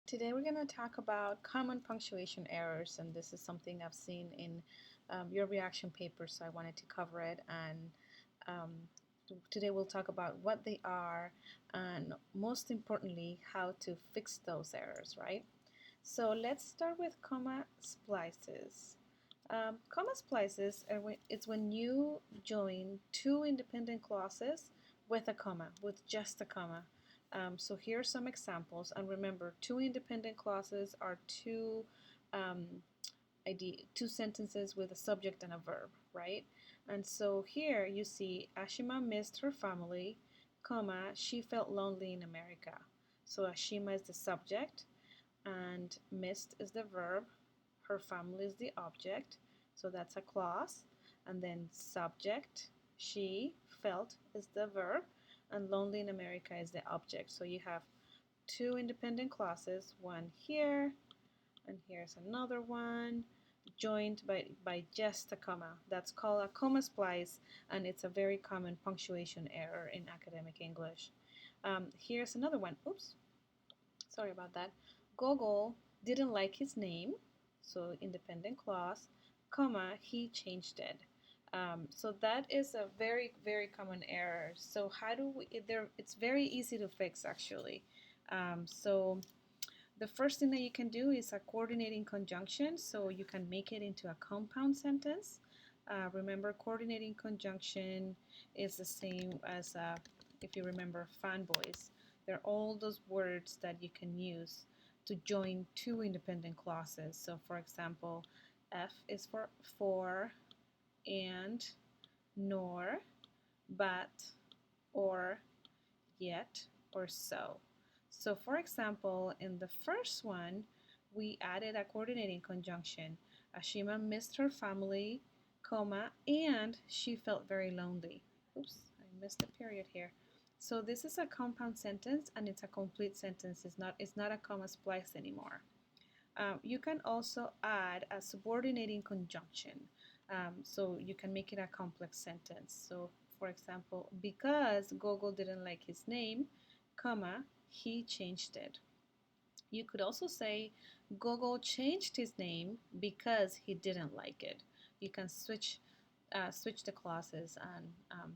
Today we're going to talk about common punctuation errors, and this is something I've seen in your reaction paper, so I wanted to cover it. And um, today we'll talk about what they are, and most importantly, how to fix those errors, right? So let's start with comma splices. Comma splices it's when you join two independent clauses with a comma, with just a comma. So here are some examples, and remember, two independent clauses are um, two sentences with a subject and a verb, right? And so here you see Ashima missed her family, comma, she felt lonely in America. So Ashima is the subject, and missed is the verb, her family is the object, so that's a clause, and then subject, she felt is the verb, and lonely in America is the object. So you have two independent clauses, one here, and here's another one, joined by just a comma. That's called a comma splice, and it's a very common punctuation error in academic English. Here's another one. Oops, sorry about that. Gogol didn't like his name, so independent clause, comma, he changed it. So that is a very common error. So how do we, it's very easy to fix actually. So the first thing that you can do is a coordinating conjunction, so you can make it into a compound sentence. Remember, coordinating conjunction is the same as, if you remember, fanboys. They're all those words that you can use to join two independent clauses. So, for example, F is for, and, nor, but, or, yet, or so. So for example, in the first one, we added a coordinating conjunction. Ashima missed her family, comma, and she felt very lonely. Oops, I missed a period here. So this is a compound sentence and it's a complete sentence. It's not a comma splice anymore. You can also add a subordinating conjunction. So you can make it a complex sentence. So for example, because Gogol didn't like his name, comma, he changed it. You could also say Gogol changed his name because he didn't like it. You can switch the clauses, and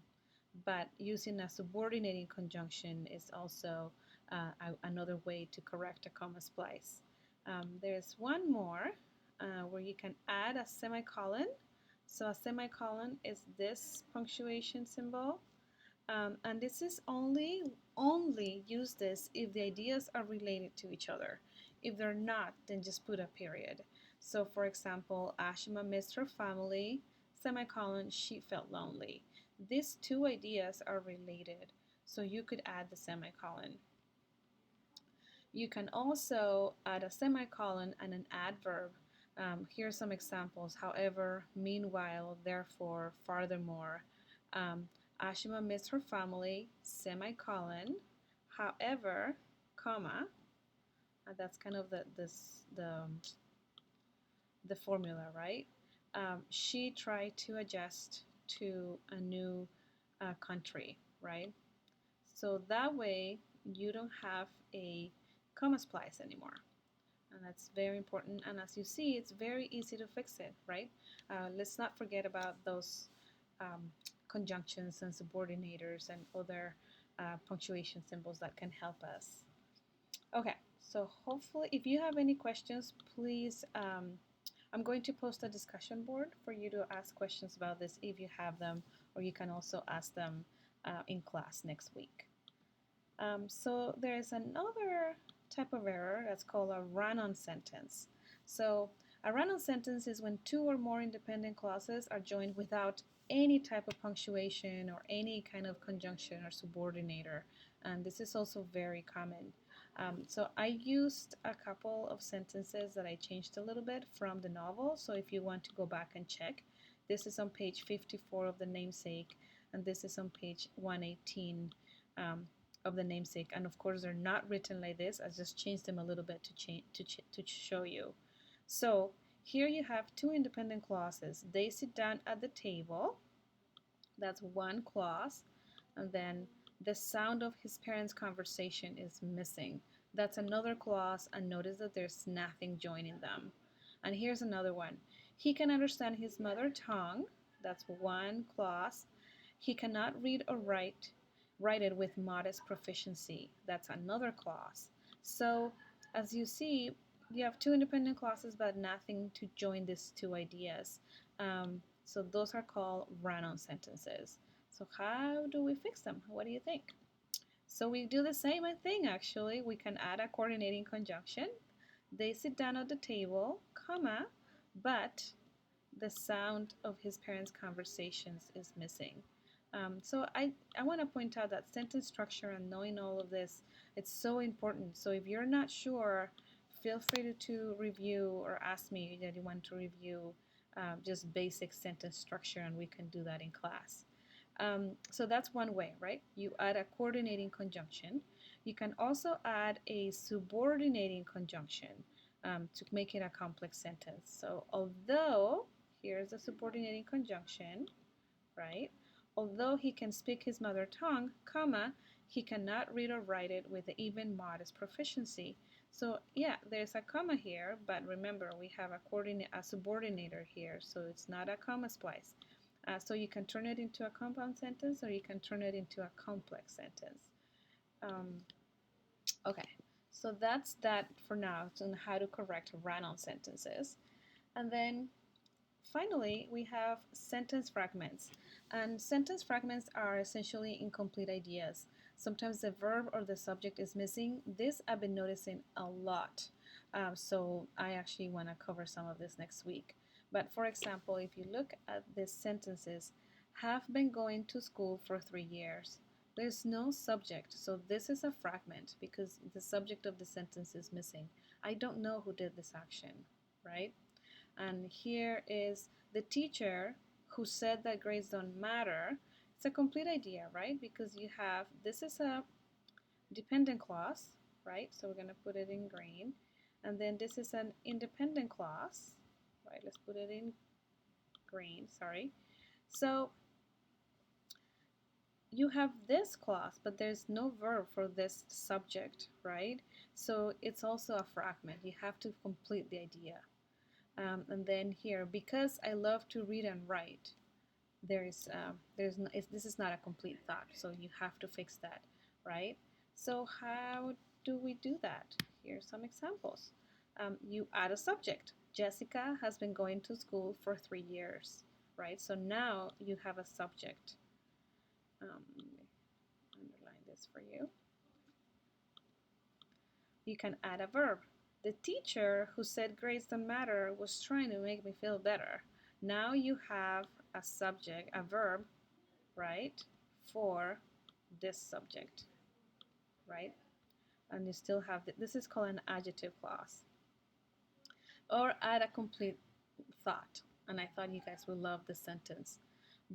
but using a subordinating conjunction is also another way to correct a comma splice. There's one more where you can add a semicolon. So a semicolon is this punctuation symbol. And this is only use this if the ideas are related to each other. If they're not, then just put a period. So for example, Ashima missed her family, semicolon, she felt lonely. These two ideas are related, so you could add the semicolon. You can also add a semicolon and an adverb. Here are some examples. However, meanwhile, therefore, furthermore. Ashima missed her family, semicolon. However, comma. That's kind of the formula, right? She tried to adjust to a new country, right? So that way you don't have a comma splice anymore. And that's very important. And as you see, it's very easy to fix it, right? Let's not forget about those conjunctions and subordinators and other punctuation symbols that can help us. Okay, so hopefully, if you have any questions, please, I'm going to post a discussion board for you to ask questions about this if you have them, or you can also ask them in class next week. So there's another type of error that's called a run-on sentence. So a run-on sentence is when two or more independent clauses are joined without any type of punctuation or any kind of conjunction or subordinator, and this is also very common. So I used a couple of sentences that I changed a little bit from the novel, so if you want to go back and check, this is on page 54 of the namesake, and this is on page 118 of the namesake. And of course, they're not written like this. I just changed them a little bit to show you. So here you have two independent clauses. They sit down at the table. That's one clause. And then the sound of his parents' conversation is missing. That's another clause, and notice that there's nothing joining them. And here's another one. He can understand his mother tongue. That's one clause. He cannot read or write it with modest proficiency. That's another clause. So as you see, you have two independent clauses but nothing to join these two ideas. So those are called run-on sentences. So how do we fix them? What do you think? So we do the same thing actually. We can add a coordinating conjunction. They sit down at the table, comma, but the sound of his parents' conversations is missing. So I want to point out that sentence structure and knowing all of this, it's so important. So if you're not sure, feel free to review or ask me that you want to review just basic sentence structure, and we can do that in class. So that's one way, right? You add a coordinating conjunction. You can also add a subordinating conjunction to make it a complex sentence. So although, here's a subordinating conjunction, right? Although he can speak his mother tongue, comma, he cannot read or write it with even modest proficiency. So yeah, there's a comma here, but remember we have a subordinator here, so it's not a comma splice. So you can turn it into a compound sentence or you can turn it into a complex sentence. Okay, so that's that for now on how to correct run-on sentences. And then finally, we have sentence fragments. And sentence fragments are essentially incomplete ideas. Sometimes the verb or the subject is missing. This I've been noticing a lot. So I actually want to cover some of this next week. But for example, if you look at these sentences, have been going to school for 3 years. There's no subject, so this is a fragment because the subject of the sentence is missing. I don't know who did this action, right? And here is the teacher who said that grades don't matter. It's a complete idea, right? Because you have, this is a dependent clause, right? So we're going to put it in green. And then this is an independent clause, right? Let's put it in green, sorry. So you have this clause, but there's no verb for this subject, right? So it's also a fragment. You have to complete the idea. And then here, because I love to read and write, this is not a complete thought, so you have to fix that, right? So how do we do that? Here's some examples. You add a subject. Jessica has been going to school for 3 years, right? So now you have a subject. Let me underline this for you. You can add a verb. The teacher who said grades don't matter was trying to make me feel better. Now you have a subject, a verb, right, for this subject, right? And you still have, this is called an adjective clause. Or add a complete thought. And I thought you guys would love this sentence.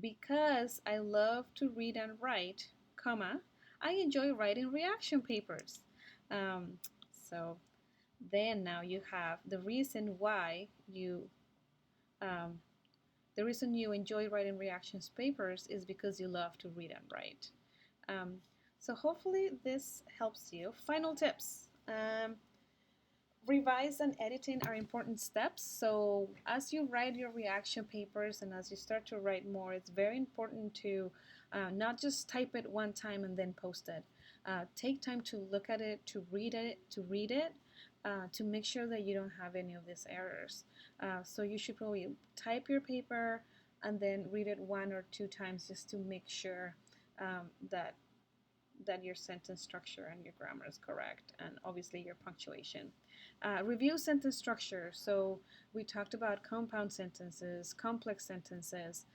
Because I love to read and write, comma, I enjoy writing reaction papers. So then now you have the reason why um, the reason you enjoy writing reactions papers is because you love to read and write. So hopefully this helps you. Final tips. Revise and editing are important steps. So as you write your reaction papers and as you start to write more, it's very important to not just type it one time and then post it. Take time to look at it, to read it, to make sure that you don't have any of these errors. So you should probably type your paper and then read it 1 or 2 times just to make sure that your sentence structure and your grammar is correct, and obviously your punctuation. Review sentence structure. So we talked about compound sentences, complex sentences.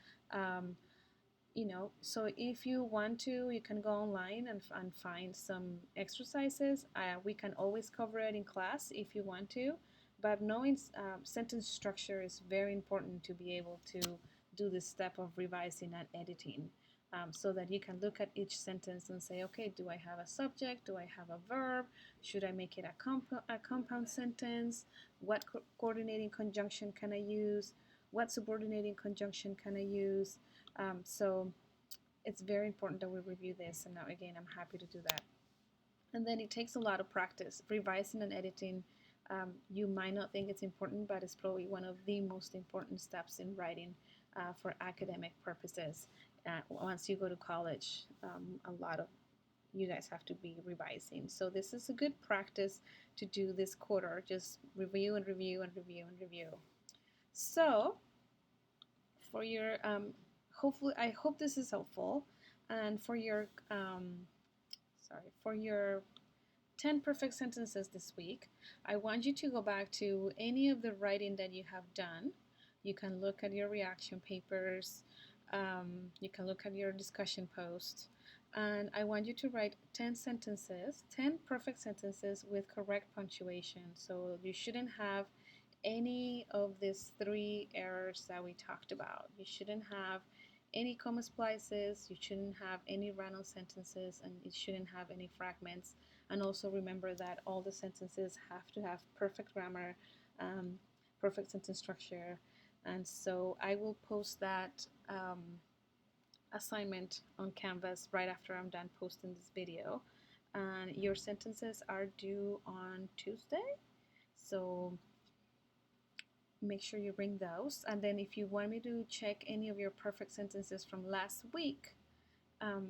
So if you want to, you can go online and find some exercises. We can always cover it in class if you want to, but knowing sentence structure is very important to be able to do this step of revising and editing. So that you can look at each sentence and say, okay, do I have a subject? Do I have a verb? Should I make it a compound sentence? What coordinating conjunction can I use? What subordinating conjunction can I use? So it's very important that we review this, and now again, I'm happy to do that. And then it takes a lot of practice. Revising and editing, you might not think it's important, but it's probably one of the most important steps in writing for academic purposes. Once you go to college, a lot of you guys have to be revising. So this is a good practice to do this quarter. Just review and review and review and review. So for your hopefully, I hope this is helpful. And for your for your 10 perfect sentences this week, I want you to go back to any of the writing that you have done. You can look at your reaction papers, you can look at your discussion posts, and I want you to write 10 sentences, 10 perfect sentences with correct punctuation. So you shouldn't have any of these three errors that we talked about. You shouldn't have any comma splices, you shouldn't have any random sentences, and you shouldn't have any fragments. And also remember that all the sentences have to have perfect grammar, um, perfect sentence structure. And so I will post that assignment on Canvas right after I'm done posting this video. And your sentences are due on Tuesday. So make sure you bring those. And then if you want me to check any of your perfect sentences from last week,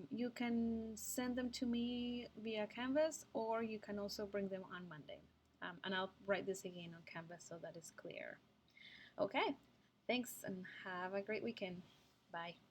you can send them to me via Canvas, or you can also bring them on Monday. And I'll write this again on Canvas so that it's clear. Okay, thanks and have a great weekend. Bye.